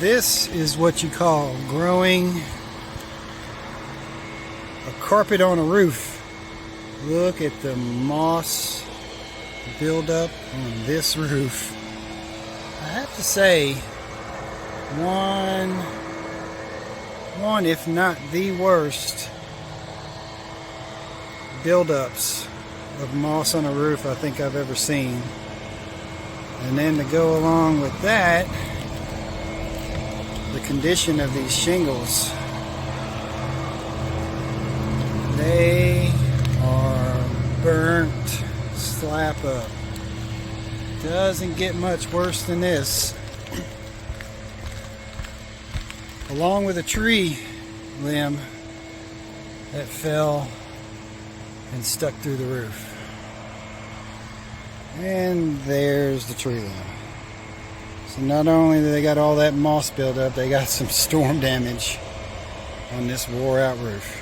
This is what you call growing a carpet on a roof. Look at the moss buildup on this roof. I have to say, one if not the worst buildups of moss on a roof I think I've ever seen. And then to go along with that, the condition of these shingles. They are burnt slap up. Doesn't get much worse than this. Along with a tree limb that fell and stuck through the roof. And there's the tree limb. So not only do they got all that moss built up, they got some storm damage on this wore out roof.